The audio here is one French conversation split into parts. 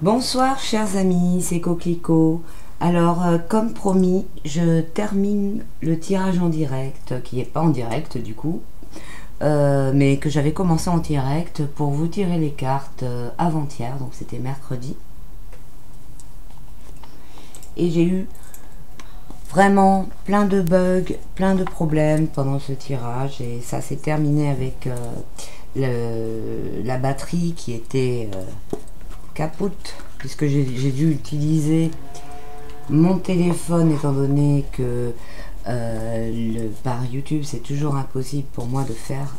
Bonsoir chers amis, c'est Coquelicot. Alors comme promis, je termine le tirage en direct, qui n'est pas en direct du coup, mais que j'avais commencé en direct pour vous tirer les cartes avant-hier, donc c'était mercredi. Et j'ai eu vraiment plein de bugs, plein de problèmes pendant ce tirage, et ça s'est terminé avec la batterie qui était capote, puisque j'ai dû utiliser mon téléphone étant donné que par YouTube c'est toujours impossible pour moi de faire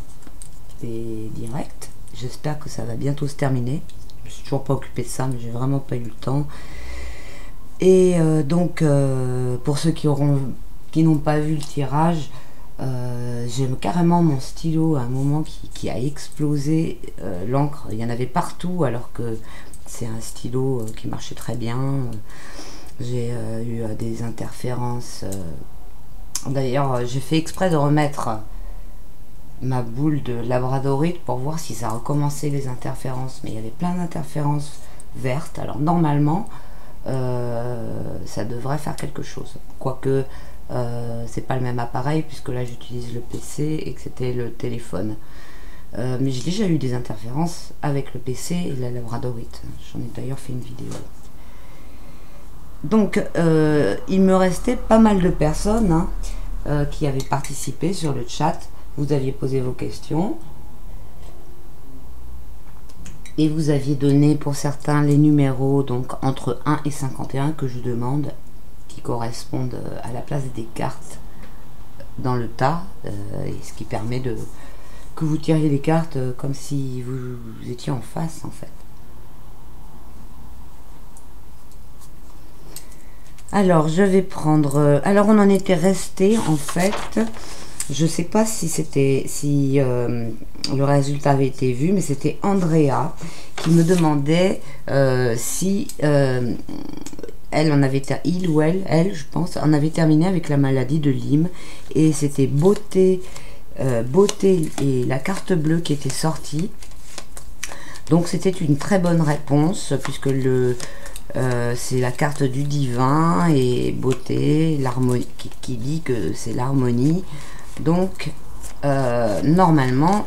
des directs. J'espère que ça va bientôt se terminer. Je suis toujours pas occupée de ça, mais j'ai vraiment pas eu le temps. Et donc pour ceux qui n'ont pas vu le tirage, j'ai carrément mon stylo à un moment qui a explosé. L'encre, il y en avait partout alors que c'est un stylo qui marchait très bien. J'ai eu des interférences. D'ailleurs, j'ai fait exprès de remettre ma boule de labradorite pour voir si ça recommençait les interférences. Mais il y avait plein d'interférences vertes. Alors normalement, ça devrait faire quelque chose. Quoique, c'est pas le même appareil puisque là j'utilise le PC et que c'était le téléphone. Mais j'ai déjà eu des interférences avec le PC et la labradorite. J'en ai d'ailleurs fait une vidéo. Donc il me restait pas mal de personnes qui avaient participé sur le chat. Vous aviez posé vos questions et vous aviez donné pour certains les numéros, donc entre 1 et 51 que je demande, qui correspondent à la place des cartes dans le tas, et ce qui permet que vous tiriez les cartes comme si vous étiez en face en fait. Alors je vais prendre, alors on en était resté en fait, je sais pas si le résultat avait été vu, mais c'était Andrea qui me demandait si elle en avait, elle je pense, en avait terminé avec la maladie de Lyme, et c'était beauté et la carte bleue qui était sortie. Donc c'était une très bonne réponse puisque c'est la carte du divin et beauté, l'harmonie, qui dit que c'est l'harmonie. Donc normalement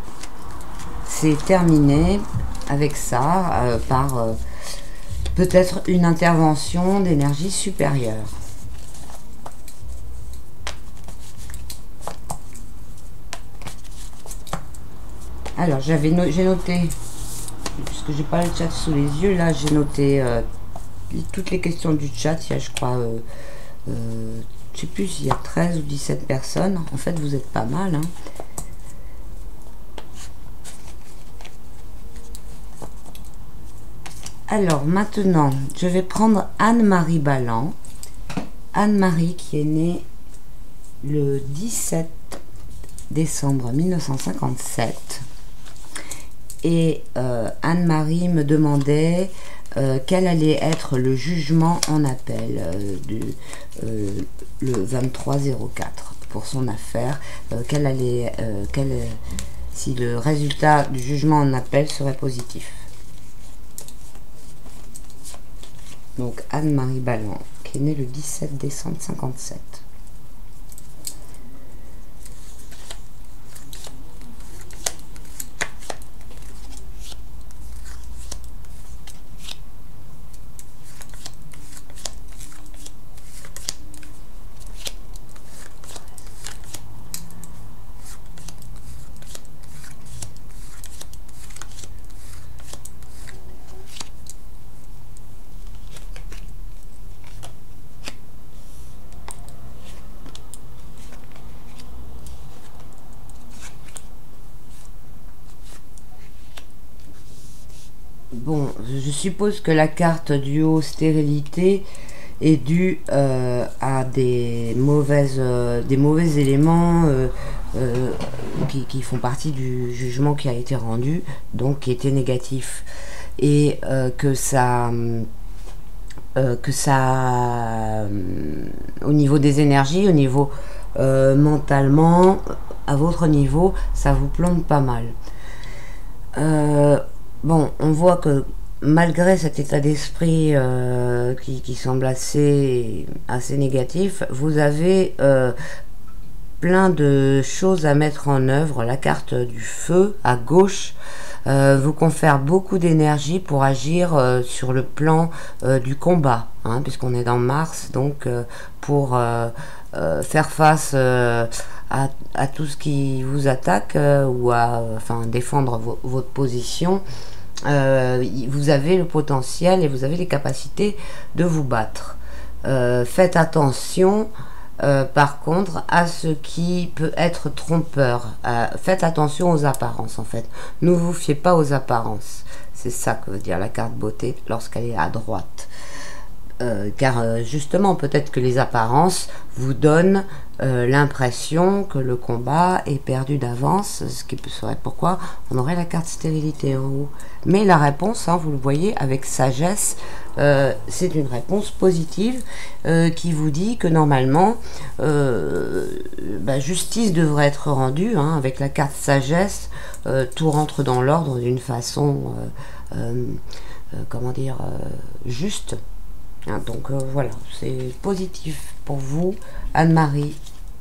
c'est terminé avec ça par peut-être une intervention d'énergie supérieure. Alors j'ai noté, puisque j'ai pas le chat sous les yeux, là j'ai noté toutes les questions du chat. Il y a, je crois, je sais plus s'il y a 13 ou 17 personnes. En fait, vous êtes pas mal, hein. Alors, maintenant, je vais prendre Anne-Marie Balland. Anne-Marie qui est née le 17 décembre 1957. Et Anne-Marie me demandait quel allait être le jugement en appel le 2304 pour son affaire, si le résultat du jugement en appel serait positif. Donc Anne-Marie Balland, qui est née le 17 décembre 57. Bon, je suppose que la carte du haut stérilité est due à des mauvais éléments qui font partie du jugement qui a été rendu, donc qui était négatif, et que ça au niveau des énergies, au niveau mentalement, à votre niveau, ça vous plombe pas mal. Bon, on voit que malgré cet état d'esprit qui semble assez négatif, vous avez plein de choses à mettre en œuvre. La carte du feu à gauche vous confère beaucoup d'énergie pour agir sur le plan du combat, hein, puisqu'on est dans Mars, donc pour faire face à tout ce qui vous attaque ou à défendre votre position. Vous avez le potentiel et vous avez les capacités de vous battre. Faites attention par contre à ce qui peut être trompeur. Faites attention aux apparences en fait. Ne vous fiez pas aux apparences. C'est ça que veut dire la carte beauté lorsqu'elle est à droite. Car justement peut-être que les apparences vous donnent l'impression que le combat est perdu d'avance, ce qui serait pourquoi on aurait la carte stérilité en haut. Mais la réponse, hein, vous le voyez, avec sagesse, c'est une réponse positive qui vous dit que normalement justice devrait être rendue, hein, avec la carte sagesse, tout rentre dans l'ordre d'une façon comment dire, juste. Donc voilà, c'est positif pour vous, Anne-Marie,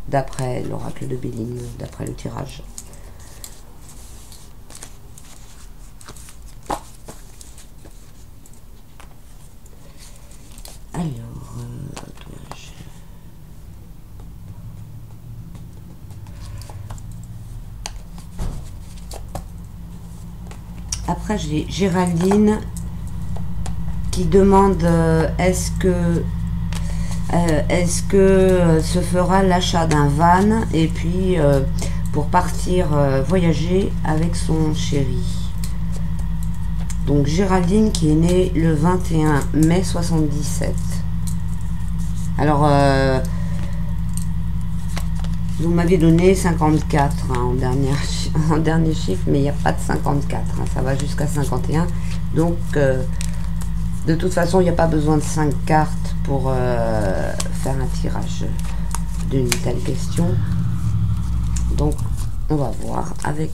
d'après l'oracle de Béline, d'après le tirage. Alors, après j'ai Géraldine qui demande est-ce que se fera l'achat d'un van et puis pour partir voyager avec son chéri. Donc Géraldine qui est née le 21 mai 77. Alors vous m'avez donné 54 hein, en dernier chiffre, mais il n'y a pas de 54, hein, ça va jusqu'à 51. Donc de toute façon, il n'y a pas besoin de 5 cartes pour faire un tirage d'une telle question. Donc, on va voir avec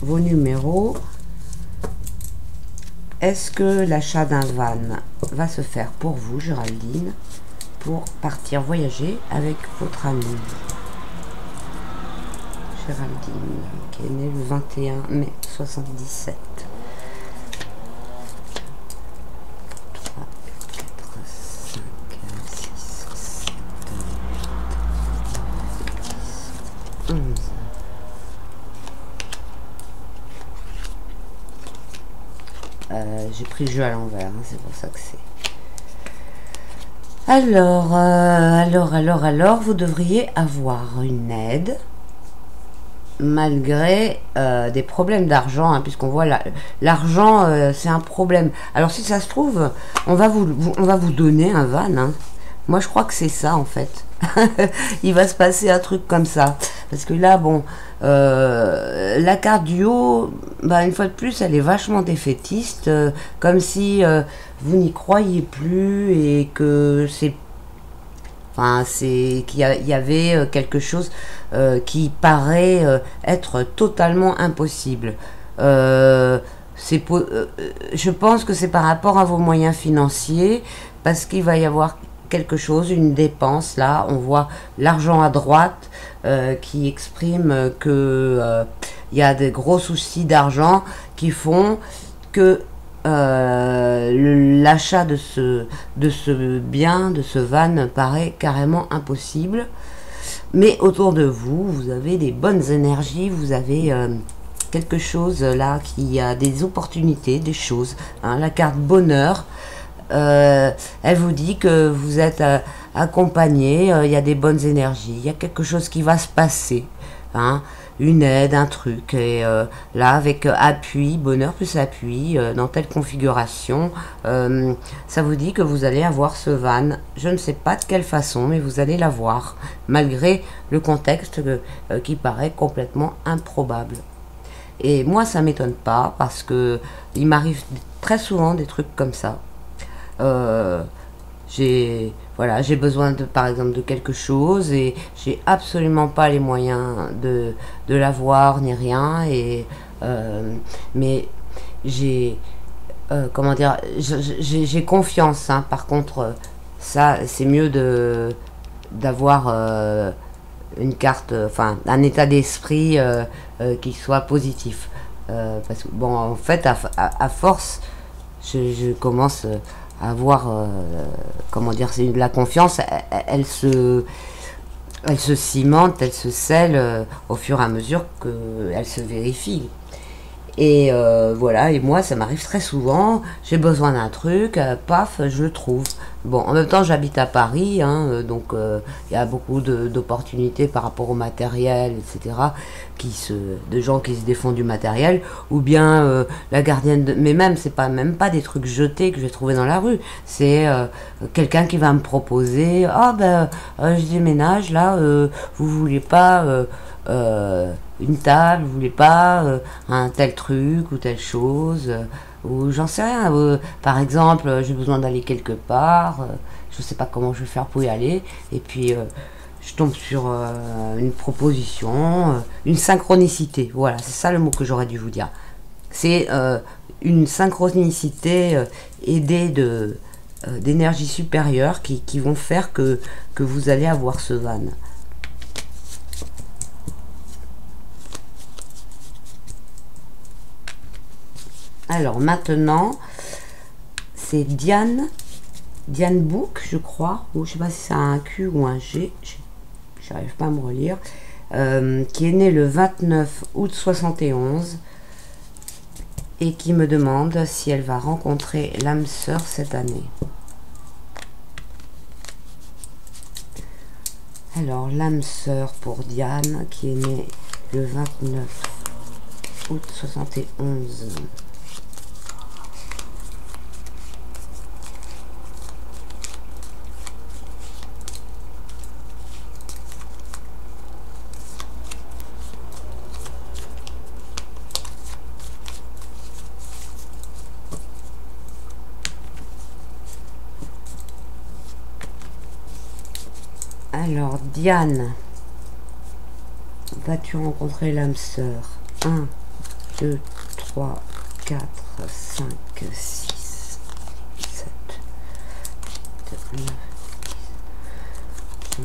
vos numéros. Est-ce que l'achat d'un van va se faire pour vous, Géraldine, pour partir voyager avec votre amie Géraldine, qui est née le 21 mai 77. J'ai pris le jeu à l'envers, hein, c'est pour ça que c'est. Alors, vous devriez avoir une aide, malgré des problèmes d'argent, hein, puisqu'on voit l'argent, c'est un problème. Alors si ça se trouve, on va vous donner un van, hein. Moi je crois que c'est ça en fait. Il va se passer un truc comme ça. Parce que là, bon, la carte du haut, une fois de plus, elle est vachement défaitiste. Comme si vous n'y croyez plus et que c'est... Enfin, c'est qu'il y avait quelque chose qui paraît être totalement impossible. Je pense que c'est par rapport à vos moyens financiers, parce qu'il va y avoir quelque chose, une dépense. Là, on voit l'argent à droite qui exprime que il y a des gros soucis d'argent qui font que l'achat de ce bien, de ce van, paraît carrément impossible. Mais autour de vous, vous avez des bonnes énergies, vous avez quelque chose là qui a des opportunités, des choses, hein. La carte bonheur, elle vous dit que vous êtes accompagné, il y a des bonnes énergies, il y a quelque chose qui va se passer, hein, une aide, un truc, et là avec appui, bonheur plus appui, dans telle configuration, ça vous dit que vous allez avoir ce van. Je ne sais pas de quelle façon, mais vous allez l'avoir, malgré le contexte qui paraît complètement improbable. Et moi ça m'étonne pas, parce que il m'arrive très souvent des trucs comme ça. J'ai besoin par exemple de quelque chose et j'ai absolument pas les moyens de l'avoir ni rien, et mais j'ai comment dire, j'ai confiance, hein. Par contre, ça, c'est mieux d'avoir une carte, enfin, un état d'esprit qui soit positif. Parce que, bon, en fait, à force, je commence à avoir, comment dire, c'est de la confiance, elle se cimente, elle se scelle au fur et à mesure qu'elle se vérifie. Et voilà, et moi ça m'arrive très souvent, j'ai besoin d'un truc, paf, je le trouve. Bon, en même temps j'habite à Paris, hein, donc il y a beaucoup d'opportunités par rapport au matériel, etc. De gens qui se défendent du matériel, ou bien la gardienne de... Mais même, c'est même pas des trucs jetés que je vais trouver dans la rue, c'est quelqu'un qui va me proposer, ah ben, je déménage là, vous voulez pas... une table, vous voulez pas un tel truc ou telle chose, ou j'en sais rien. Par exemple, j'ai besoin d'aller quelque part, je sais pas comment je vais faire pour y aller, et puis je tombe sur une proposition, une synchronicité. Voilà, c'est ça le mot que j'aurais dû vous dire. C'est une synchronicité aidée d'énergie supérieure qui vont faire que vous allez avoir ce van. Alors maintenant, c'est Diane Book, je crois, ou je sais pas si c'est un Q ou un G, j'arrive pas à me relire, qui est née le 29 août 71 et qui me demande si elle va rencontrer l'âme sœur cette année. Alors, l'âme sœur pour Diane, qui est née le 29 août 71. Alors, Diane, vas-tu rencontrer l'âme sœur? 1, 2, 3, 4, 5, 6, 7, 9, 10,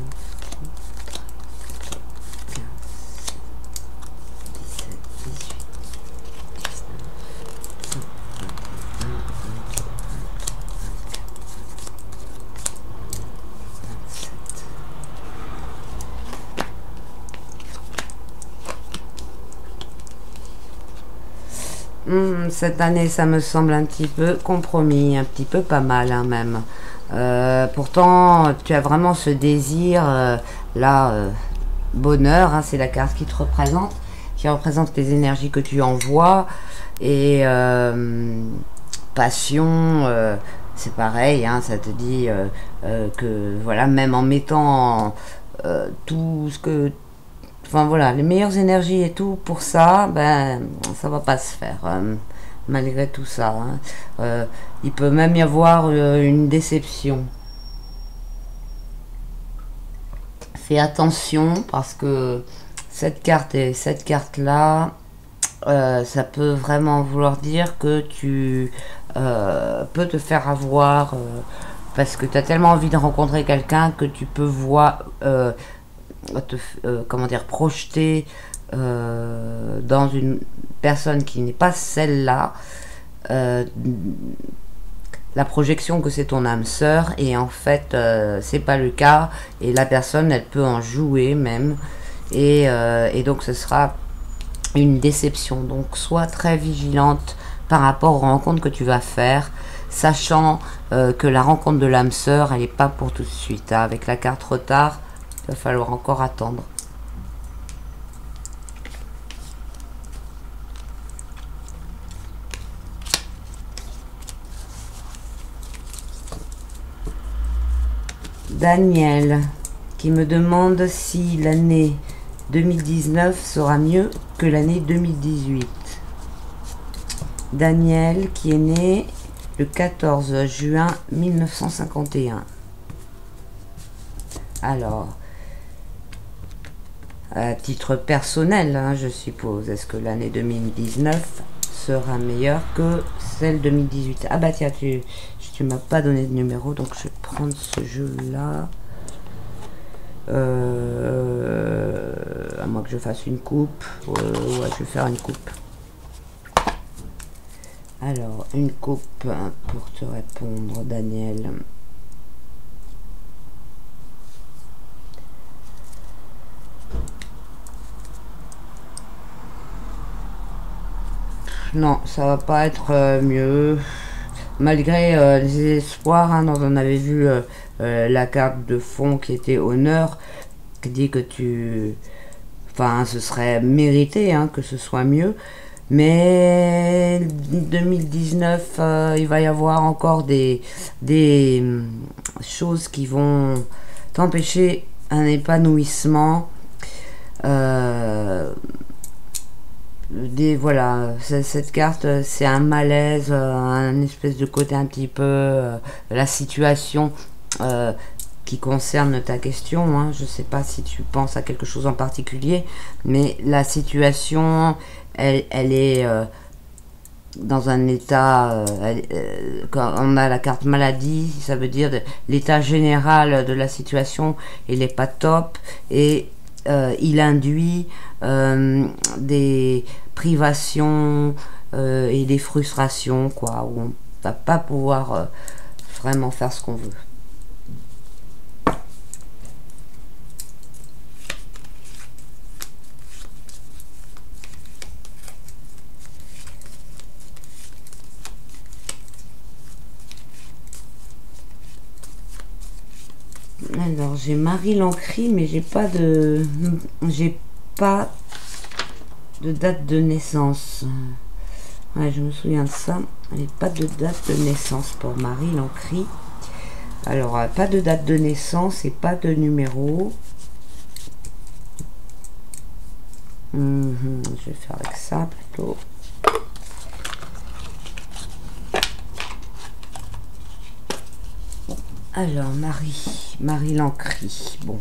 11, cette année, ça me semble un petit peu compromis, un petit peu pas mal, hein, même. Pourtant, tu as vraiment ce désir, bonheur, hein, c'est la carte qui te représente, qui représente les énergies que tu envoies, et passion, c'est pareil, hein, ça te dit que, voilà, même en mettant tout ce que... Enfin voilà, les meilleures énergies et tout, pour ça, ben, ça va pas se faire, malgré tout ça. Hein. Il peut même y avoir une déception. Fais attention, parce que cette carte et cette carte-là, ça peut vraiment vouloir dire que tu peux te faire avoir, parce que tu as tellement envie de rencontrer quelqu'un que tu peux voir... comment dire, projeter dans une personne qui n'est pas celle-là, la projection que c'est ton âme sœur, et en fait c'est pas le cas, et la personne elle peut en jouer même, et donc ce sera une déception. Donc sois très vigilante par rapport aux rencontres que tu vas faire, sachant que la rencontre de l'âme sœur elle n'est pas pour tout de suite, hein. Avec la carte retard, il va falloir encore attendre. Daniel, qui me demande si l'année 2019 sera mieux que l'année 2018. Daniel, qui est né le 14 juin 1951. Alors... à titre personnel, hein, je suppose, est-ce que l'année 2019 sera meilleure que celle 2018. Ah bah tiens, tu m'as pas donné de numéro, donc je vais prendre ce jeu-là. À moins que je fasse une coupe. Ouais, je vais faire une coupe. Alors, une coupe pour te répondre, Daniel. Non, ça va pas être mieux. Malgré les espoirs, hein, on avait vu la carte de fond qui était honneur, qui dit que enfin, ce serait mérité hein, que ce soit mieux. Mais 2019, il va y avoir encore des choses qui vont t'empêcher un épanouissement. Voilà, cette carte, c'est un malaise, un espèce de côté un petit peu la situation qui concerne ta question. Hein. Je sais pas si tu penses à quelque chose en particulier, mais la situation, elle est dans un état, quand on a la carte maladie, ça veut dire l'état général de la situation, il n'est pas top et il induit des privations et des frustrations, quoi, où on va pas pouvoir vraiment faire ce qu'on veut. Alors j'ai Marie Lancry, mais j'ai pas de date de naissance. Ouais, je me souviens de ça. J'ai pas de date de naissance pour Marie Lancry. Alors pas de date de naissance et pas de numéro. Je vais faire avec ça plutôt. Alors, Marie Lancry. Bon.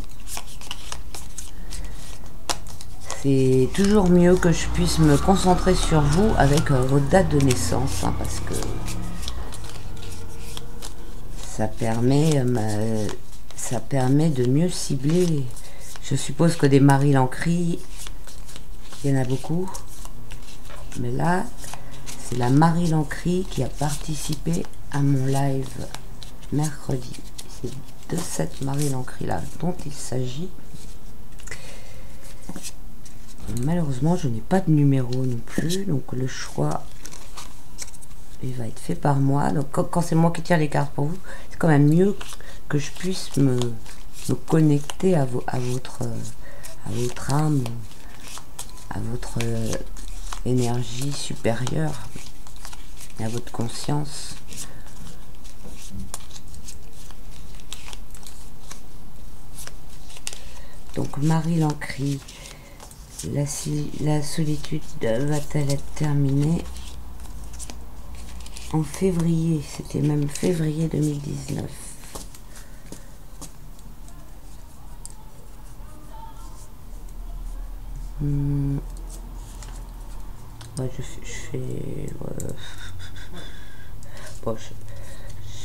C'est toujours mieux que je puisse me concentrer sur vous avec votre date de naissance, hein, parce que ça permet de mieux cibler. Je suppose que des Marie Lancry, il y en a beaucoup. Mais là, c'est la Marie Lancry qui a participé à mon live mercredi. C'est de cette Marie Lancry là dont il s'agit. Malheureusement, je n'ai pas de numéro non plus, donc le choix il va être fait par moi. Donc quand c'est moi qui tire les cartes pour vous, c'est quand même mieux que je puisse me connecter à votre âme, à votre énergie supérieure, à votre conscience. Donc Marie Lancry, la solitude va-t-elle être terminée en février? C'était même février 2019. Ouais, je fais... Bon,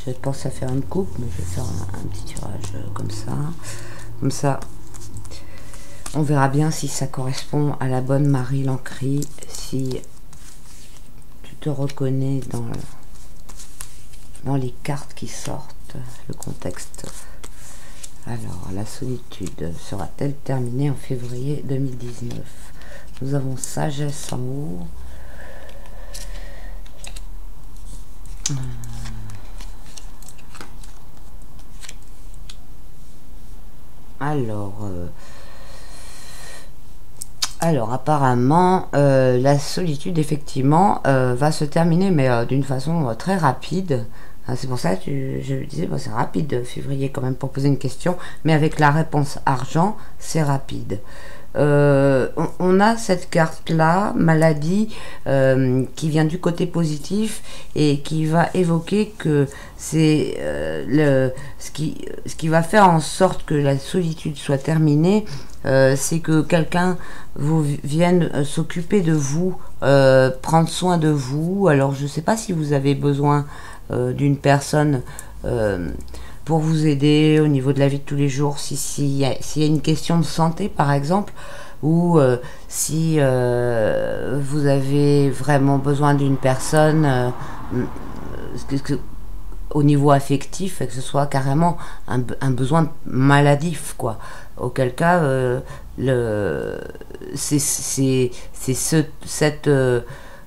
je pense à faire une coupe, mais je vais faire un petit tirage comme ça. Comme ça, on verra bien si ça correspond à la bonne Marie Lancry, si tu te reconnais dans les cartes qui sortent, le contexte. Alors, la solitude sera-t-elle terminée en février 2019? Nous avons sagesse en haut. Alors apparemment, la solitude, effectivement, va se terminer, mais d'une façon très rapide. C'est pour ça que je disais, bon, c'est rapide, février quand même, pour poser une question, mais avec la réponse argent, c'est rapide. on a cette carte-là, maladie, qui vient du côté positif et qui va évoquer que c'est ce qui va faire en sorte que la solitude soit terminée, c'est que quelqu'un vienne s'occuper de vous, prendre soin de vous. Alors je ne sais pas si vous avez besoin d'une personne pour vous aider au niveau de la vie de tous les jours, s'il y a une question de santé par exemple, ou si vous avez vraiment besoin d'une personne au niveau affectif, et que ce soit carrément un besoin maladif, quoi. Auquel cas, c'est cette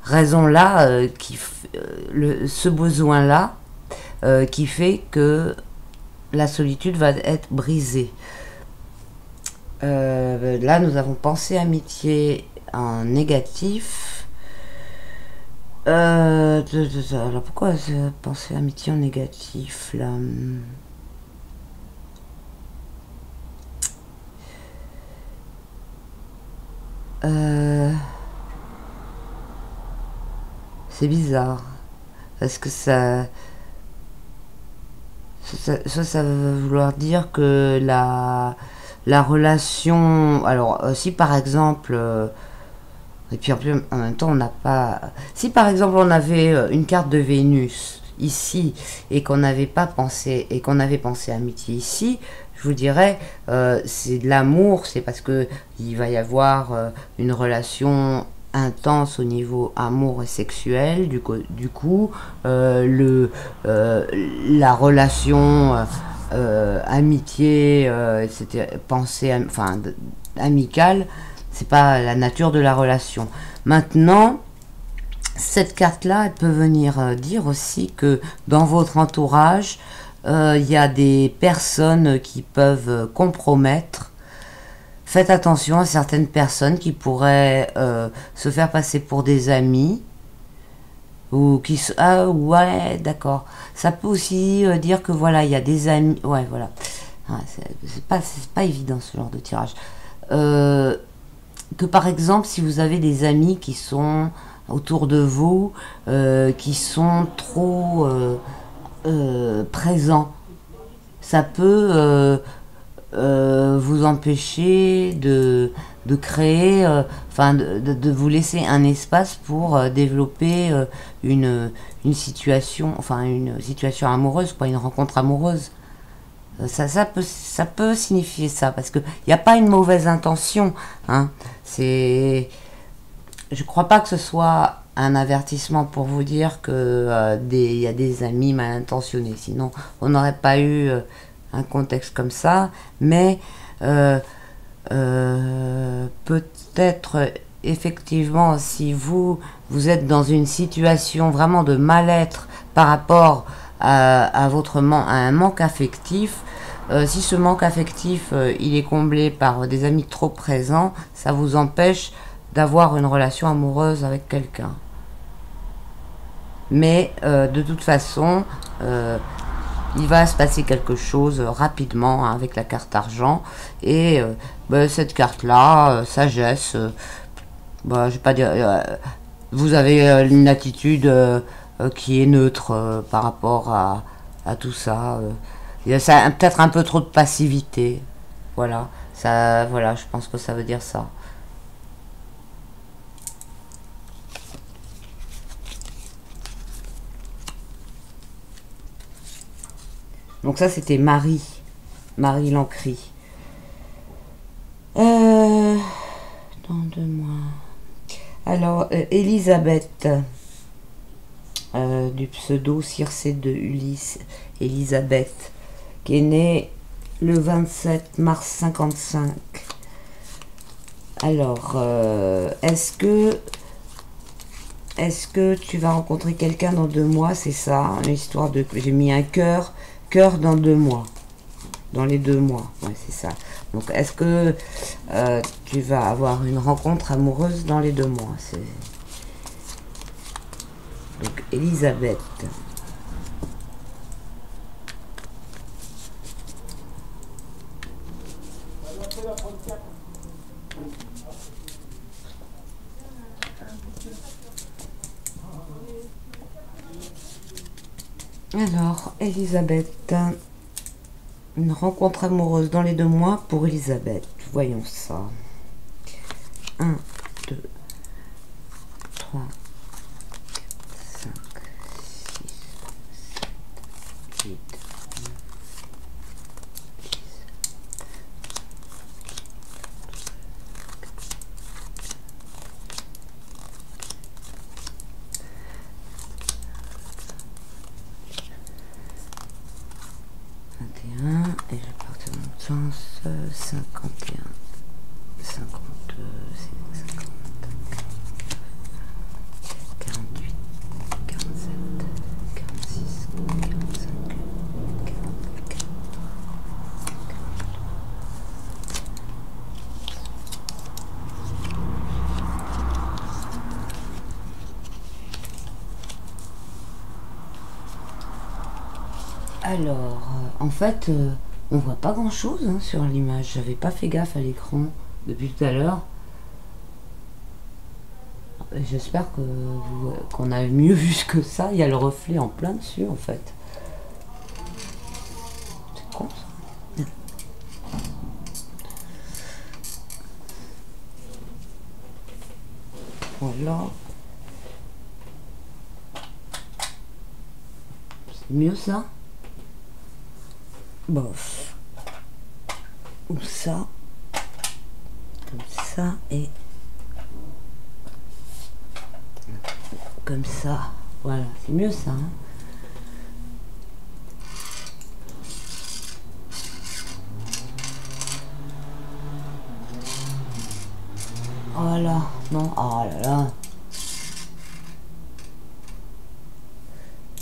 raison-là, ce besoin-là, qui fait que la solitude va être brisée. Là, nous avons pensé amitié en négatif. Alors pourquoi penser amitié en négatif là? C'est bizarre parce que ça veut vouloir dire que la relation, alors si par exemple et puis en même temps on n'a pas, si par exemple on avait une carte de Vénus ici et qu'on n'avait pas pensé, et qu'on avait pensé amitié ici, je vous dirais c'est de l'amour, c'est parce que il va y avoir une relation intense au niveau amour et sexuel, du coup la relation amitié, c'était pensée, enfin amicale, c'est pas la nature de la relation. Maintenant, cette carte-là, elle peut venir dire aussi que dans votre entourage, il y a des personnes qui peuvent compromettre. Faites attention à certaines personnes qui pourraient se faire passer pour des amis. Ou qui... Ah ouais, d'accord. Ça peut aussi dire que voilà, il y a des amis... Ouais, voilà. Ah, c'est pas évident ce genre de tirage. Que par exemple, si vous avez des amis qui sont autour de vous, qui sont trop présents, ça peut vous empêcher de créer, enfin de vous laisser un espace pour développer une situation, enfin une situation amoureuse, quoi, une rencontre amoureuse. Ça peut signifier ça, parce qu'il n'y a pas une mauvaise intention, hein. Je crois pas que ce soit un avertissement pour vous dire que y a des amis mal intentionnés, sinon on n'aurait pas eu un contexte comme ça, mais peut-être effectivement si vous êtes dans une situation vraiment de mal-être par rapport à un manque affectif, si ce manque affectif il est comblé par des amis trop présents, ça vous empêche d'avoir une relation amoureuse avec quelqu'un. Mais de toute façon, il va se passer quelque chose rapidement, hein, avec la carte argent. Et cette carte-là, sagesse, je vais pas dire... vous avez une attitude qui est neutre par rapport à tout ça. Il y a peut-être un peu trop de passivité. Voilà, je pense que ça veut dire ça. Donc ça, c'était Marie Lancry. Dans 2 mois. Alors, Elisabeth, du pseudo Circé de Ulysse, Elisabeth, qui est née le 27 mars 55. Alors, est-ce que tu vas rencontrer quelqu'un dans 2 mois? C'est ça, une histoire de... J'ai mis un cœur dans 2 mois. Dans les 2 mois, ouais, c'est ça. Donc, est-ce que tu vas avoir une rencontre amoureuse dans les 2 mois? Donc, Elisabeth. Alors, Elisabeth, une rencontre amoureuse dans les 2 mois pour Elisabeth. Voyons ça. 1, 2, 3, 5, 6, 7, 8, 21, et je pars de mon sens 51, 52, 50, 48, 47, 46, 45, 44. Alors, en fait, on voit pas grand chose sur l'image. J'avais pas fait gaffe à l'écran depuis tout à l'heure. J'espère que qu'on a mieux vu que ça. Il y a le reflet en plein dessus, en fait. C'est con ça. Voilà. C'est mieux ça. Bof. Ou ça. Comme ça et comme ça. Voilà, c'est mieux ça. Voilà. Non. Oh là là.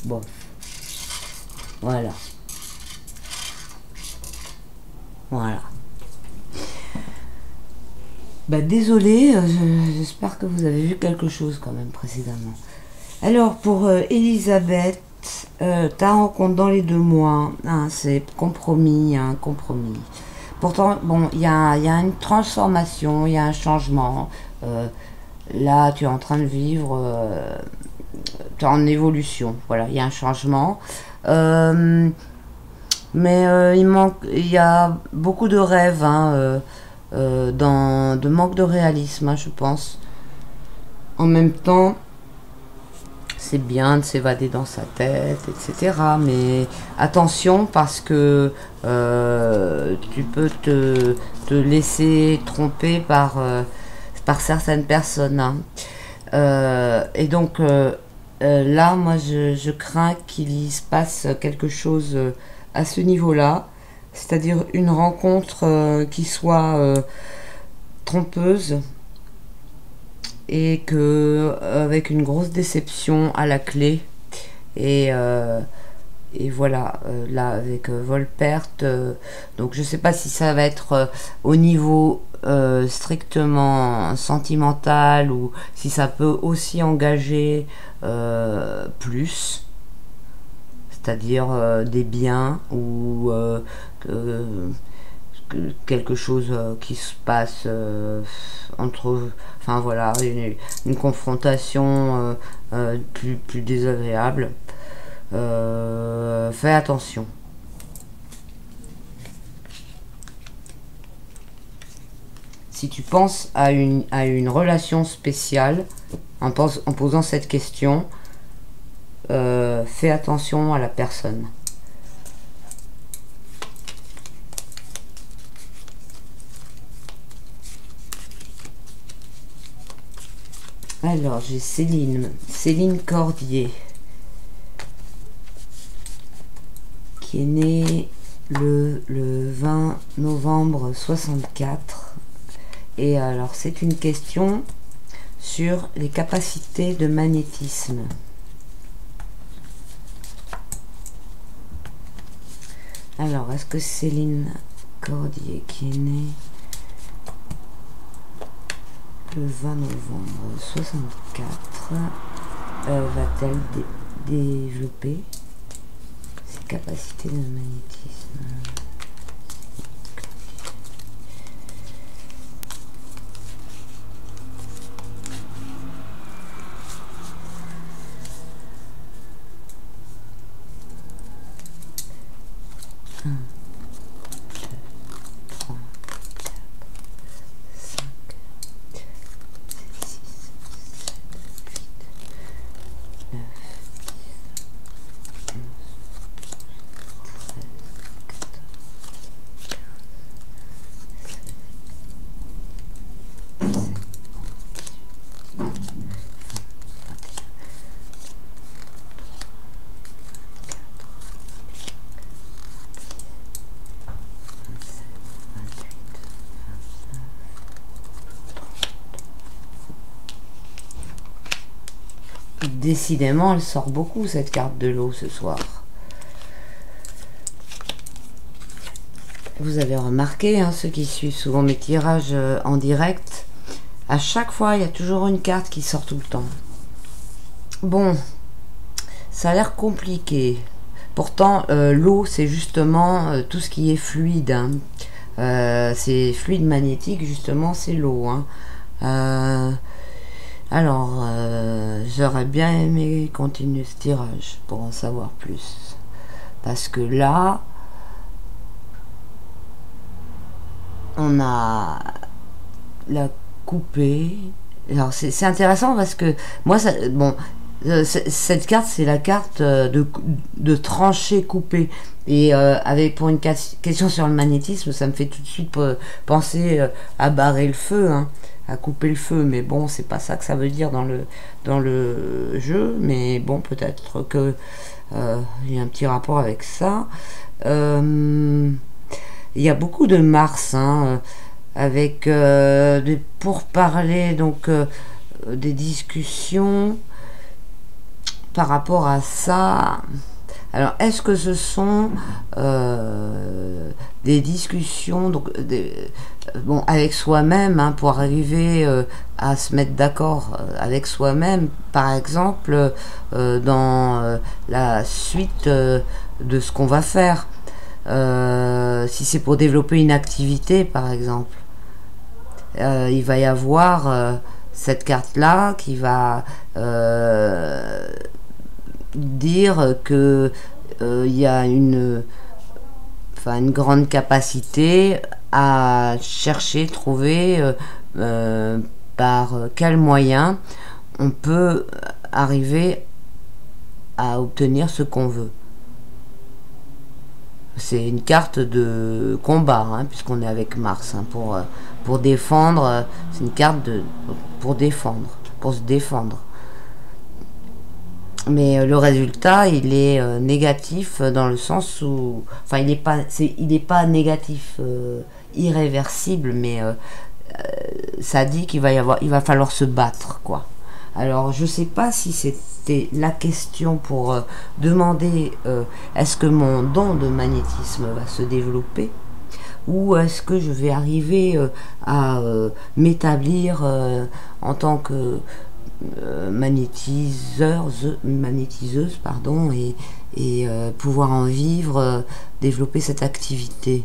Bof. Voilà. Voilà. Bah désolé, j'espère que vous avez vu quelque chose quand même précédemment. Alors pour Elisabeth, ta rencontre dans les 2 mois, hein, c'est compromis, un compromis. Pourtant, bon, il y a une transformation, il y a un changement. Là, tu es en train de vivre, tu es en évolution. Voilà, il y a un changement. Mais il y a beaucoup de rêves, hein, de manque de réalisme, hein, je pense. En même temps, c'est bien de s'évader dans sa tête, etc. Mais attention parce que tu peux te laisser tromper par certaines personnes. Hein. Et donc là, moi, je crains qu'il y se passe quelque chose à ce niveau-là, c'est-à-dire une rencontre qui soit trompeuse et que avec une grosse déception à la clé et voilà là avec vol-perte, donc je sais pas si ça va être au niveau strictement sentimental ou si ça peut aussi engager plus, c'est-à-dire des biens ou quelque chose qui se passe entre, enfin voilà, une confrontation plus désagréable. Fais attention. Si tu penses à une relation spéciale en posant cette question, fais attention à la personne. Alors, j'ai Céline Cordier, qui est née le 20 novembre 64. Et alors, c'est une question sur les capacités de magnétisme. Alors, est-ce que Céline Cordier, qui est née le 20 novembre 64, va-t-elle développer ses capacités de magnétisme? 1, 2, 3, 4, 5, 6, 7, 8, 9, 10, 11, 13, 14, 15, 16, 17, Décidément, elle sort beaucoup cette carte de l'eau ce soir. Vous avez remarqué, hein, ceux qui suivent souvent mes tirages en direct, à chaque fois, il y a toujours une carte qui sort tout le temps. Bon, ça a l'air compliqué. Pourtant, l'eau, c'est justement tout ce qui est fluide. Hein. C'est fluide magnétique, justement, c'est l'eau. Hein. Alors, j'aurais bien aimé continuer ce tirage pour en savoir plus. Parce que là, on a la coupée. Alors, c'est intéressant parce que moi, ça, bon, cette carte, c'est la carte de trancher coupée. Et pour une question sur le magnétisme, ça me fait tout de suite penser à barrer le feu. Hein. À couper le feu, mais bon, c'est pas ça que ça veut dire dans le jeu, mais bon, peut-être que il y a un petit rapport avec ça. Il y a beaucoup de Mars, hein, avec des pourparlers, donc des discussions par rapport à ça. Alors, est-ce que ce sont des discussions donc, bon, avec soi-même, hein, pour arriver à se mettre d'accord avec soi-même, par exemple, dans la suite de ce qu'on va faire. Si c'est pour développer une activité, par exemple, il va y avoir cette carte-là qui va dire que il y a une grande capacité à chercher, trouver par quel moyen on peut arriver à obtenir ce qu'on veut. C'est une carte de combat, hein, puisqu'on est avec Mars, hein, pour défendre. C'est une carte pour défendre, pour se défendre. Mais le résultat, il est négatif dans le sens où, enfin, il n'est pas négatif irréversible, mais ça dit il va falloir se battre, quoi. Alors, je sais pas si c'était la question pour demander est-ce que mon don de magnétisme va se développer, ou est-ce que je vais arriver à m'établir en tant que magnétiseuse, pardon, et pouvoir en vivre, développer cette activité.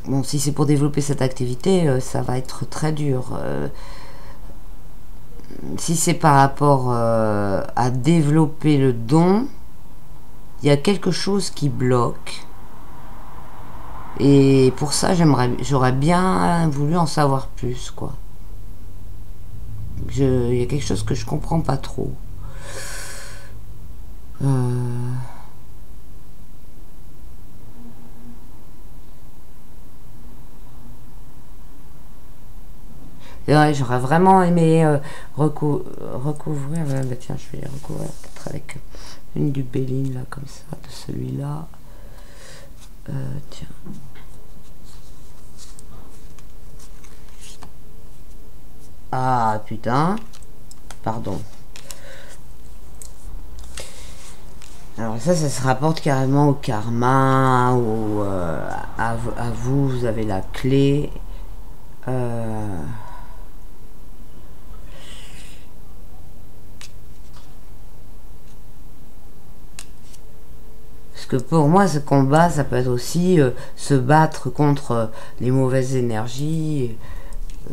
Bon, si c'est pour développer cette activité, ça va être très dur. Si c'est par rapport à développer le don, il y a quelque chose qui bloque. Et pour ça, j'aurais bien voulu en savoir plus, quoi. Il y a quelque chose que je comprends pas trop. Ouais, j'aurais vraiment aimé recouvrir. Bah tiens, je vais recouvrir peut-être avec une du Béline, là, comme ça, de celui-là. Tiens. Ah putain, pardon. Alors ça se rapporte carrément au karma, ou à vous, vous avez la clé. Parce que pour moi, ce combat, ça peut être aussi se battre contre les mauvaises énergies.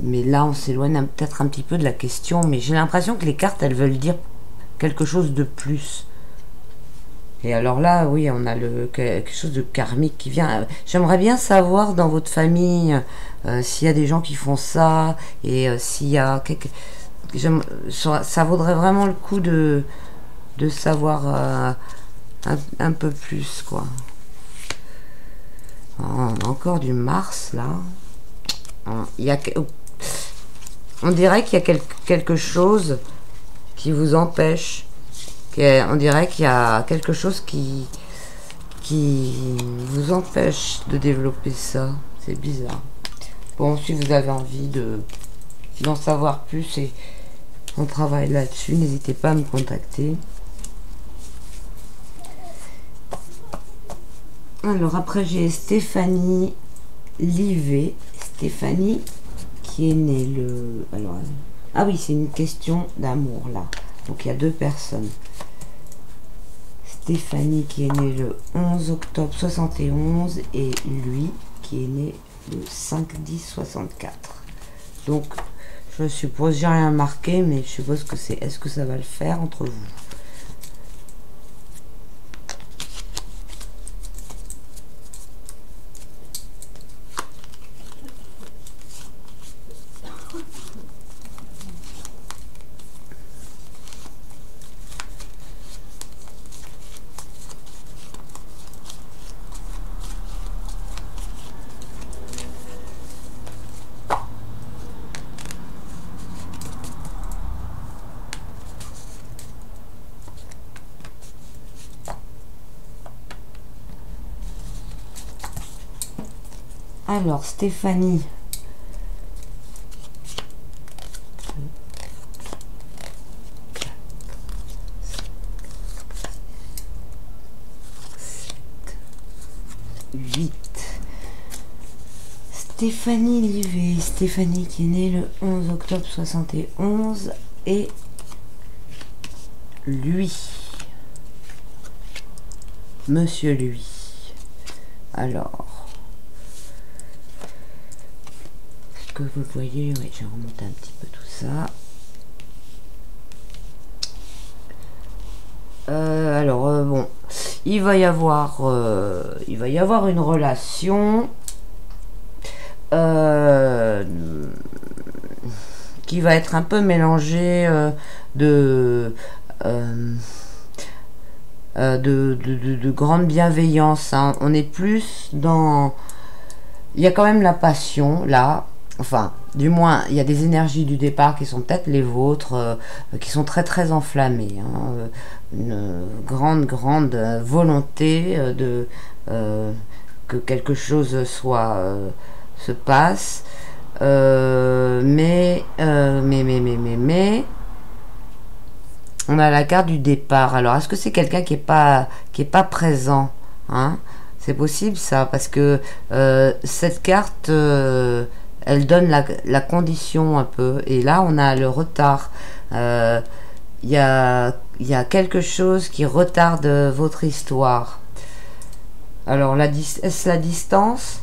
Mais là, on s'éloigne peut-être un petit peu de la question. Mais j'ai l'impression que les cartes, elles veulent dire quelque chose de plus. Et alors là, oui, on a quelque chose de karmique qui vient. J'aimerais bien savoir dans votre famille s'il y a des gens qui font ça et s'il y a ça vaudrait vraiment le coup de savoir un peu plus, quoi. Encore du Mars, là. Il y a, on dirait qu'il y a quelque chose qui vous empêche. On dirait qu'il y a quelque chose qui vous empêche de développer ça. C'est bizarre. Bon, si vous avez envie d'en savoir plus et on travaille là-dessus, n'hésitez pas à me contacter. Alors après, j'ai Stéphanie Livet. Stéphanie qui est née le... Alors, ah oui, c'est une question d'amour là. Donc il y a deux personnes. Stéphanie qui est née le 11 octobre 71 et lui qui est né le 5-10-64. Donc je suppose, j'ai rien marqué, mais je suppose que c'est... Est-ce que ça va le faire entre vous? Alors, Stéphanie. Stéphanie Livet. Stéphanie qui est née le 11 octobre 71 et lui. Monsieur lui. Alors. Que vous voyez, oui, je vais remonter un petit peu tout ça. Alors bon, il va y avoir une relation qui va être un peu mélangée de grande bienveillance, hein. On est plus dans... Il y a quand même la passion, là. Enfin, du moins, il y a des énergies du départ qui sont peut-être les vôtres, qui sont très très enflammées, hein. Une grande volonté que quelque chose se passe. Mais on a la carte du départ. Alors, est-ce que c'est quelqu'un qui est pas présent, hein? C'est possible ça, parce que cette carte, elle donne la condition un peu. Et là, on a le retard. Il y a quelque chose qui retarde votre histoire. Alors, est-ce la distance?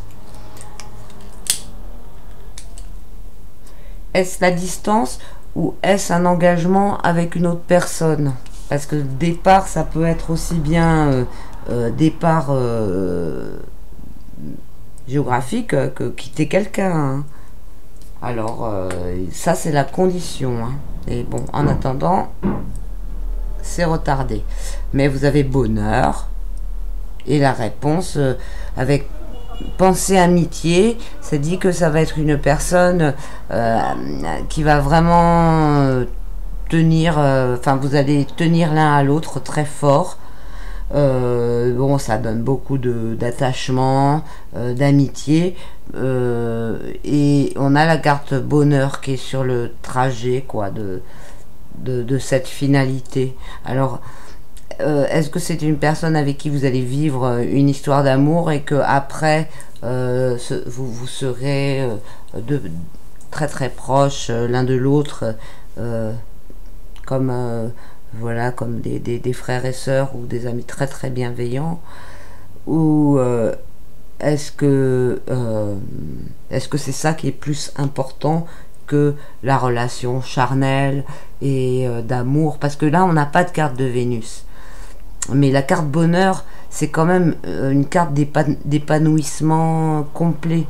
Est-ce la distance ou est-ce un engagement avec une autre personne? Parce que départ, ça peut être aussi bien départ géographique que quitter quelqu'un, hein. Alors, ça, c'est la condition, hein. Et bon, en attendant, c'est retardé. Mais vous avez bonheur. Et la réponse, avec pensée amitié, ça dit que ça va être une personne qui va vraiment tenir... Enfin, vous allez tenir l'un à l'autre très fort. Bon, ça donne beaucoup d'attachement, d'amitié, et on a la carte bonheur qui est sur le trajet, quoi, de cette finalité. Alors, est-ce que c'est une personne avec qui vous allez vivre une histoire d'amour et que après vous serez très très proches l'un de l'autre, comme voilà, comme des frères et sœurs ou des amis très très bienveillants, ou est-ce que c'est ça qui est plus important que la relation charnelle et d'amour? Parce que là, on n'a pas de carte de Vénus. Mais la carte bonheur, c'est quand même une carte d'épanouissement complet.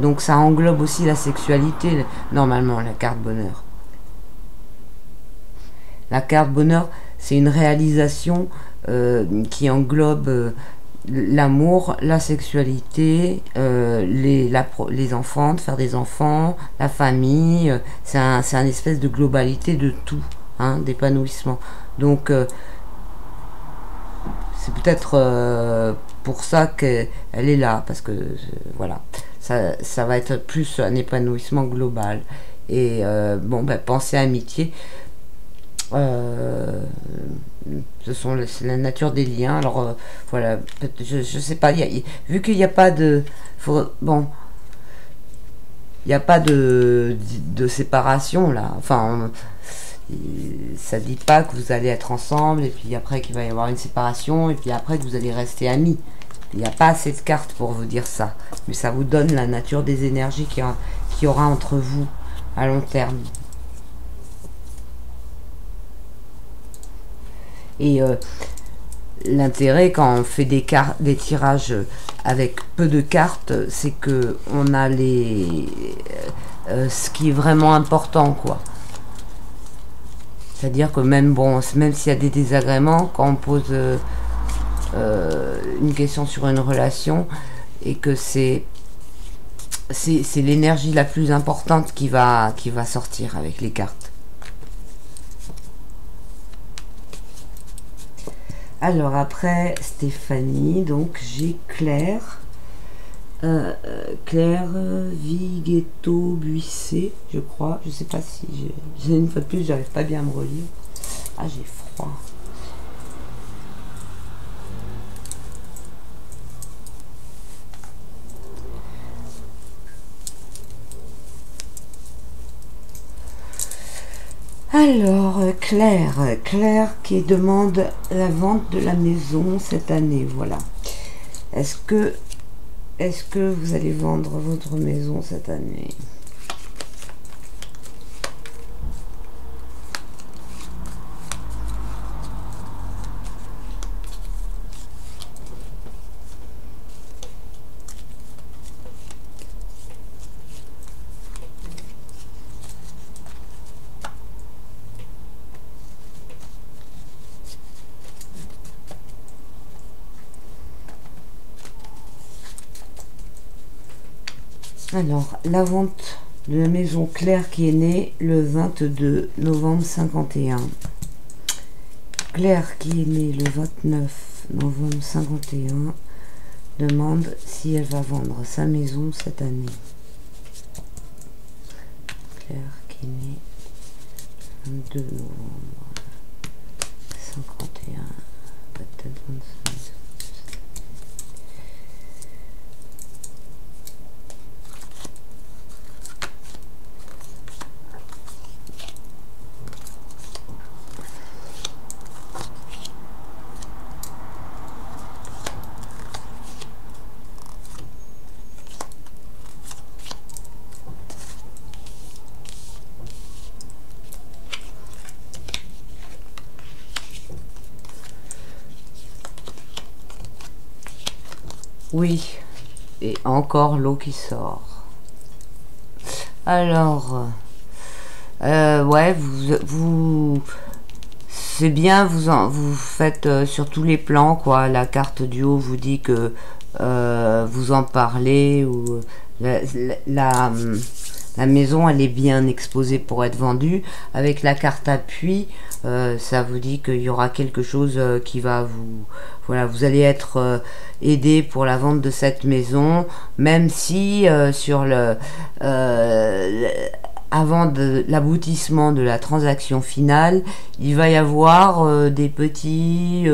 Donc ça englobe aussi la sexualité, normalement, la carte bonheur. La carte bonheur, c'est une réalisation qui englobe l'amour, la sexualité, les enfants, de faire des enfants, la famille. C'est un espèce de globalité de tout, hein, d'épanouissement. Donc c'est peut-être pour ça qu'elle est là, parce que voilà, ça va être plus un épanouissement global. Et bon, ben, pensez à amitié. C'est la nature des liens. Alors voilà, je sais pas, vu qu'il n'y a pas de... bon, il n'y a pas de séparation là. Enfin, ça dit pas que vous allez être ensemble et puis après qu'il va y avoir une séparation et puis après que vous allez rester amis. Il n'y a pas assez de cartes pour vous dire ça, mais ça vous donne la nature des énergies qu'il y aura entre vous à long terme. Et l'intérêt quand on fait des tirages avec peu de cartes, c'est que on a ce qui est vraiment important, quoi. C'est-à-dire que même s'il y a des désagréments, quand on pose une question sur une relation et que c'est l'énergie la plus importante qui va sortir avec les cartes. Alors après Stéphanie, donc j'ai Claire, Claire Viguetto Buissé, je crois. Je sais pas si j'ai une fois de plus, j'arrive pas bien à me relire. Ah, j'ai froid. Alors, Claire qui demande la vente de la maison cette année, voilà. Est-ce que vous allez vendre votre maison cette année? Alors, la vente de la maison Claire qui est née le 22 novembre 51. Claire qui est née le 29 novembre 51 demande si elle va vendre sa maison cette année. Claire qui est née le 22 novembre 51, peut-être 25. Oui, et encore l'eau qui sort. Alors, ouais, c'est bien, vous faites sur tous les plans, quoi. La carte du haut vous dit que vous en parlez, ou la maison, elle est bien exposée pour être vendue. Avec la carte appui, ça vous dit qu'il y aura quelque chose qui va vous... Voilà, vous allez être aidé pour la vente de cette maison, même si sur avant l'aboutissement de la transaction finale, il va y avoir des petits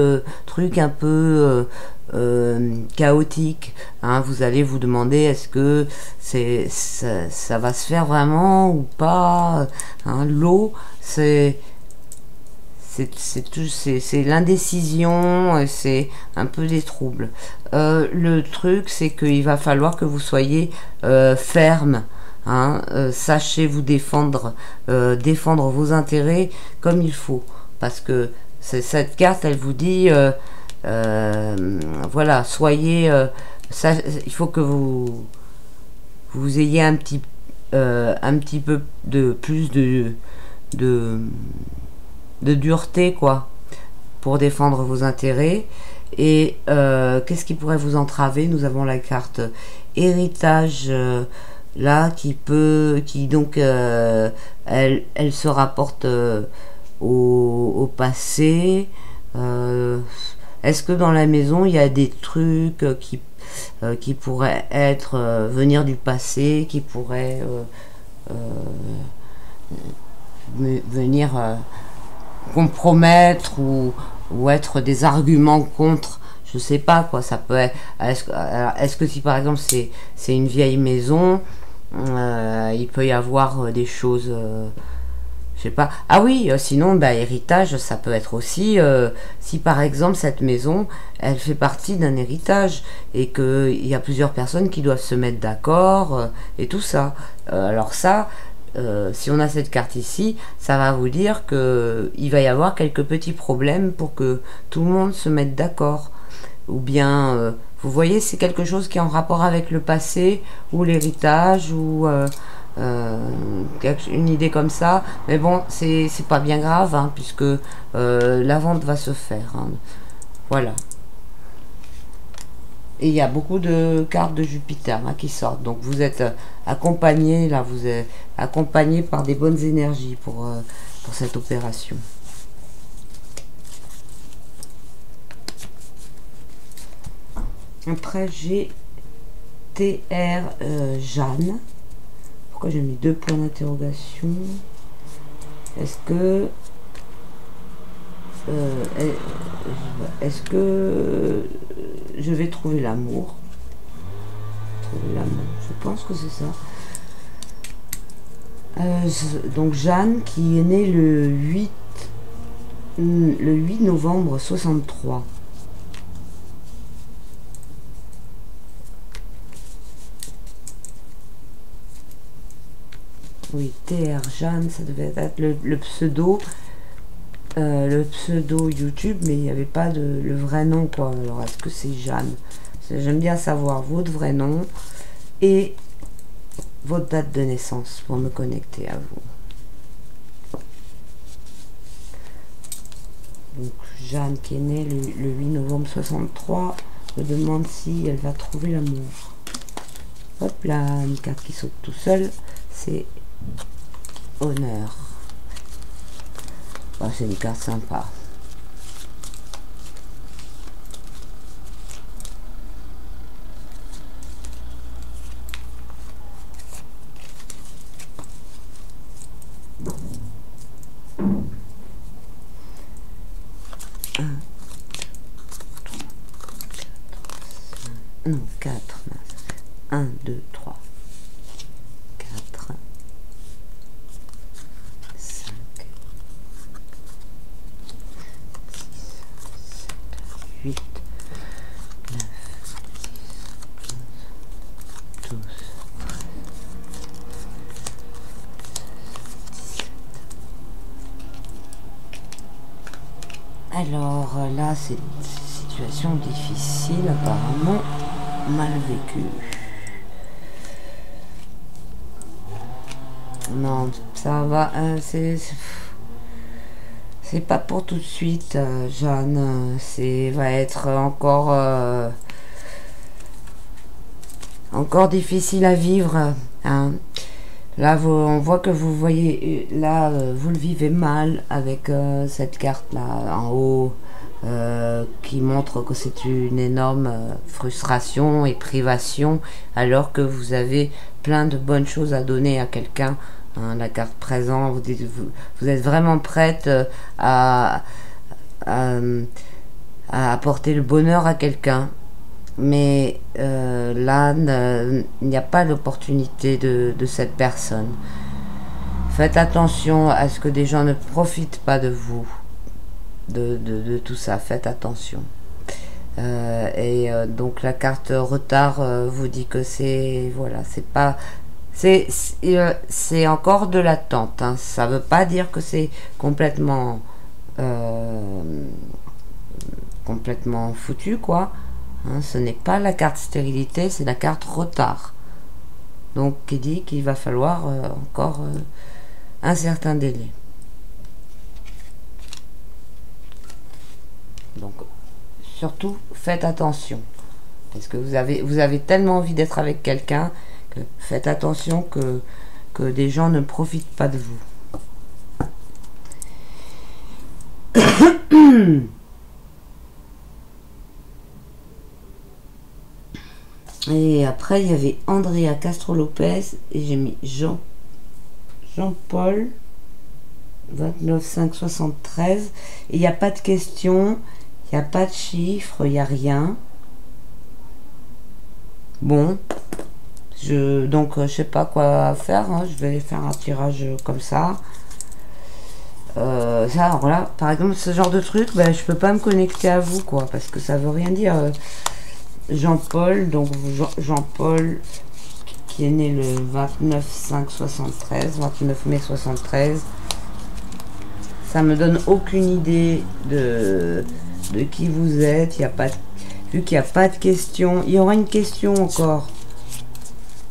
trucs un peu chaotiques. Hein. Vous allez vous demander est-ce que ça va se faire vraiment ou pas. Hein. L'eau, c'est l'indécision, c'est un peu des troubles. Le truc, c'est qu'il va falloir que vous soyez ferme. Hein, sachez vous défendre vos intérêts comme il faut, parce que Cette carte, elle vous dit, voilà, soyez, ça, il faut que vous ayez un petit peu de plus de dureté, quoi, pour défendre vos intérêts. Et qu'est-ce qui pourrait vous entraver? Nous avons la carte héritage là qui donc elle se rapporte au passé. Est-ce que dans la maison il y a des trucs qui pourraient être venir du passé, qui pourraient venir compromettre ou être des arguments contre, je sais pas quoi, ça peut être. Est-ce que si par exemple c'est une vieille maison, il peut y avoir des choses, je sais pas. Ah oui, sinon bah, héritage, ça peut être aussi si par exemple cette maison elle fait partie d'un héritage et que il y a plusieurs personnes qui doivent se mettre d'accord et tout ça. Alors ça. Si on a cette carte ici, ça va vous dire que il va y avoir quelques petits problèmes pour que tout le monde se mette d'accord. Ou bien, vous voyez, c'est quelque chose qui est en rapport avec le passé ou l'héritage ou une idée comme ça. Mais bon, c'est pas bien grave, hein, puisque la vente va se faire. Hein. Voilà. Et il y a beaucoup de cartes de Jupiter hein, qui sortent. Donc vous êtes accompagné, là, vous êtes accompagné par des bonnes énergies pour cette opération. Après, j'ai TR Jeanne. Pourquoi j'ai mis 2 points d'interrogation? Est-ce que je vais trouver l'amour? Je pense que c'est ça. Donc Jeanne qui est née le 8 novembre 63. Oui, TR Jeanne, ça devait être le pseudo. Le pseudo YouTube, mais il n'y avait pas le vrai nom, quoi. Alors, est-ce que c'est Jeanne? J'aime bien savoir votre vrai nom et votre date de naissance pour me connecter à vous. Donc, Jeanne qui est née le 8 novembre 63 me demande si elle va trouver l'amour. Hop là, une carte qui saute tout seul, c'est honneur. Oh, c'est une carte sympa. Non, 4. 1, 2, 3. 4. 5. 8, 9, 10, 11, 12, 17. Alors là, c'est une situation difficile, apparemment mal vécue. Non, ça va, c'est pas pour tout de suite, Jeanne. Va être encore difficile à vivre. Hein. Là, on voit que vous voyez, là, vous le vivez mal avec cette carte là en haut, qui montre que c'est une énorme frustration et privation, alors que vous avez plein de bonnes choses à donner à quelqu'un. Hein, la carte présent, vous êtes vraiment prête à apporter le bonheur à quelqu'un. Mais là, il n'y a pas l'opportunité de cette personne. Faites attention à ce que des gens ne profitent pas de vous, de tout ça. Faites attention. Donc la carte retard vous dit que c'est voilà, c'est pas c'est encore de l'attente. Hein. Ça veut pas dire que c'est complètement complètement foutu, quoi. Hein, ce n'est pas la carte stérilité, c'est la carte retard. Donc, qui dit qu'il va falloir encore un certain délai. Donc, surtout, faites attention. Parce que vous avez tellement envie d'être avec quelqu'un que faites attention que des gens ne profitent pas de vous. Et après, il y avait Andrea Castro Lopez et j'ai mis Jean-Paul 29573. Et il n'y a pas de question, il n'y a pas de chiffre, il n'y a rien. Bon, donc je sais pas quoi faire, hein. Je vais faire un tirage comme ça. Ça, alors là, par exemple, ce genre de truc, ben, je peux pas me connecter à vous, quoi, parce que ça veut rien dire. Jean-Paul, donc Jean-Paul qui est né le 29/5/73, 29 mai 73. Ça me donne aucune idée de qui vous êtes. Il y a pas, vu qu'il n'y a pas de question, il y aura une question encore,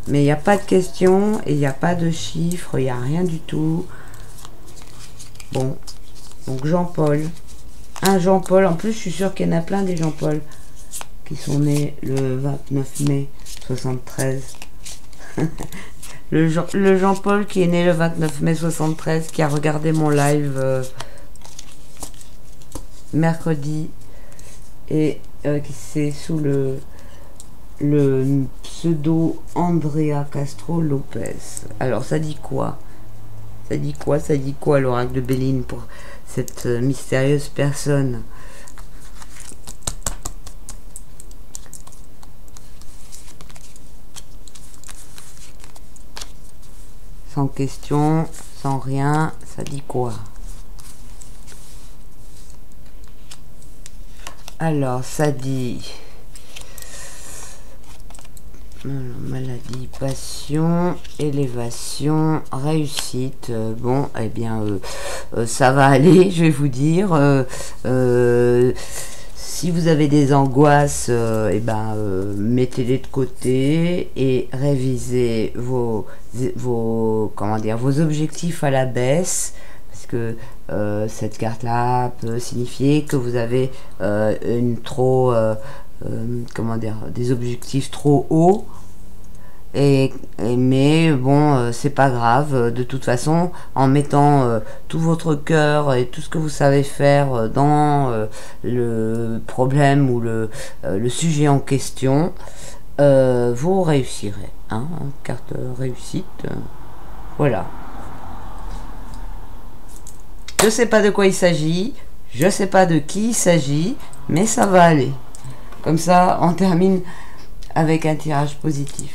mais il n'y a pas de question et il n'y a pas de chiffre, il n'y a rien du tout. Bon, donc Jean-Paul, un Jean-Paul, en plus je suis sûre qu'il y en a plein des Jean-Paul qui sont nés le 29 mai 73. le Jean-Paul qui est né le 29 mai 73, qui a regardé mon live mercredi et qui c'est sous le pseudo Andrea Castro Lopez. Alors ça dit quoi? Ça dit quoi? Ça dit quoi l'oracle de Béline pour cette mystérieuse personne? Sans question, sans rien, ça dit quoi? Alors, ça dit maladie, passion, élévation, réussite. Bon, eh bien, ça va aller, je vais vous dire. Si vous avez des angoisses, eh ben, mettez-les de côté et révisez vos objectifs à la baisse. Parce que cette carte-là peut signifier que vous avez des objectifs trop hauts. Mais bon, c'est pas grave. De toute façon, en mettant tout votre cœur et tout ce que vous savez faire dans le problème ou le sujet en question, vous réussirez. Hein, carte réussite. Voilà. Je sais pas de quoi il s'agit, je sais pas de qui il s'agit, mais ça va aller. Comme ça, on termine avec un tirage positif.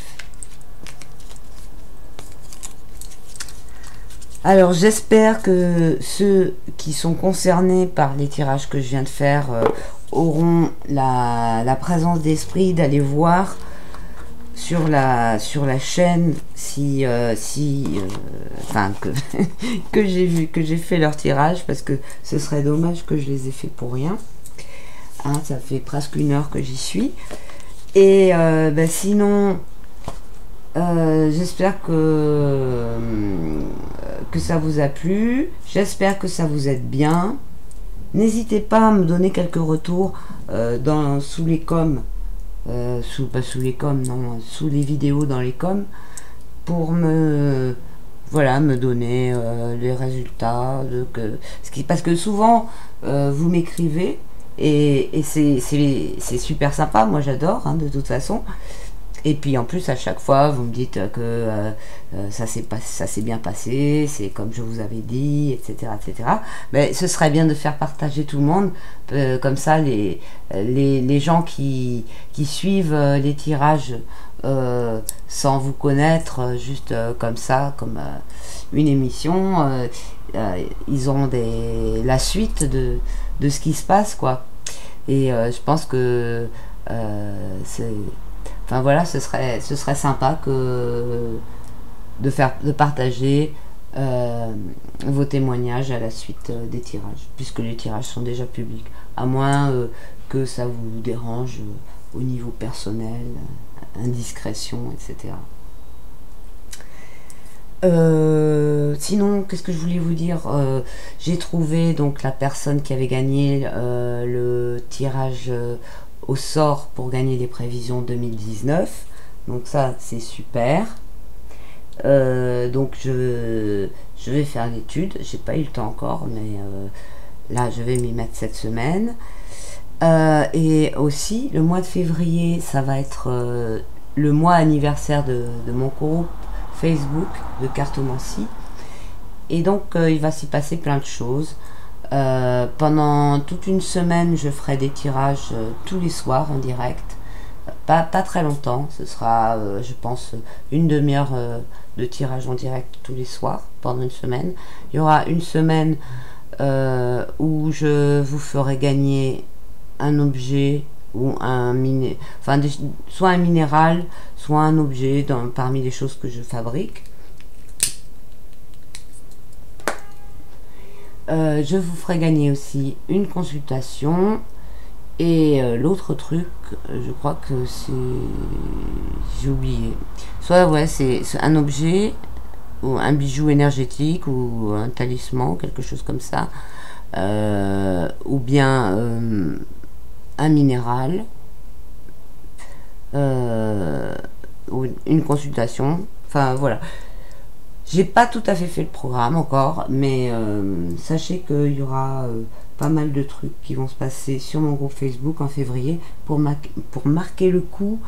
Alors, j'espère que ceux qui sont concernés par les tirages que je viens de faire auront la présence d'esprit d'aller voir sur la chaîne que j'ai fait leur tirage, parce que ce serait dommage que je les ai fait pour rien. Hein, ça fait presque 1 heure que j'y suis. Et sinon, j'espère que ça vous a plu. J'espère que ça vous aide bien. N'hésitez pas à me donner quelques retours sous les coms. Sous les vidéos dans les coms, pour me donner les résultats parce que souvent vous m'écrivez et c'est super sympa, moi j'adore, hein, de toute façon. Et puis en plus à chaque fois vous me dites que ça s'est bien passé, c'est comme je vous avais dit, etc., etc. Mais ce serait bien de faire partager tout le monde, comme ça les gens qui suivent les tirages sans vous connaître, juste comme ça, comme une émission, ils auront la suite de ce qui se passe, quoi. Et je pense que ce serait sympa de partager vos témoignages à la suite des tirages, puisque les tirages sont déjà publics, à moins que ça vous dérange au niveau personnel, indiscrétion, etc. Sinon, qu'est-ce que je voulais vous dire, j'ai trouvé donc la personne qui avait gagné le tirage au sort pour gagner les prévisions 2019, donc ça c'est super. Donc je vais faire l'étude, j'ai pas eu le temps encore, mais là je vais m'y mettre cette semaine. Et aussi le mois de février, ça va être le mois anniversaire de mon groupe Facebook de cartomancie, et donc il va s'y passer plein de choses. Pendant toute une semaine je ferai des tirages tous les soirs en direct, pas très longtemps, ce sera je pense une demi-heure de tirage en direct tous les soirs pendant une semaine. Il y aura une semaine où je vous ferai gagner un objet ou soit un minéral, soit un objet parmi les choses que je fabrique. Je vous ferai gagner aussi une consultation, et l'autre truc, je crois que c'est... j'ai oublié. Soit ouais, c'est un objet, ou un bijou énergétique, ou un talisman, quelque chose comme ça. Ou bien un minéral, ou une consultation. Enfin voilà. J'ai pas tout à fait fait le programme encore, mais sachez qu'il y aura pas mal de trucs qui vont se passer sur mon groupe Facebook en février pour marquer le coup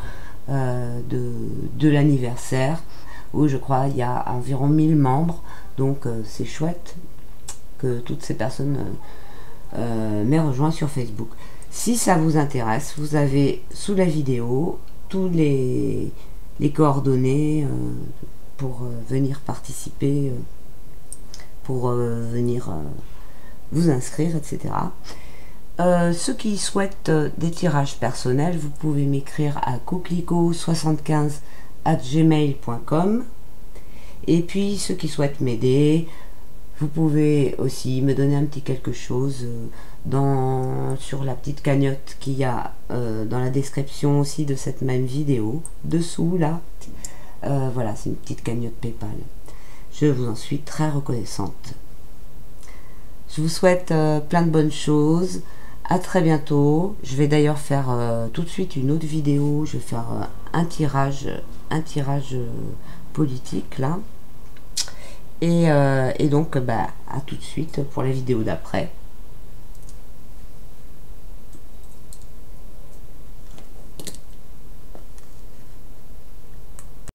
de l'anniversaire, où je crois il y a environ 1000 membres, donc c'est chouette que toutes ces personnes m'aient rejoint sur Facebook. Si ça vous intéresse, vous avez sous la vidéo tous les coordonnées pour venir participer, pour venir vous inscrire, etc. Ceux qui souhaitent des tirages personnels, vous pouvez m'écrire à coquelicot75@gmail.com. Et puis ceux qui souhaitent m'aider, vous pouvez aussi me donner un petit quelque chose sur la petite cagnotte qu'il y a dans la description aussi de cette même vidéo, dessous là. Voilà, c'est une petite cagnotte PayPal. Je vous en suis très reconnaissante. Je vous souhaite plein de bonnes choses. À très bientôt. Je vais d'ailleurs faire tout de suite une autre vidéo. Je vais faire un tirage politique là. Et donc, à tout de suite pour la vidéo d'après.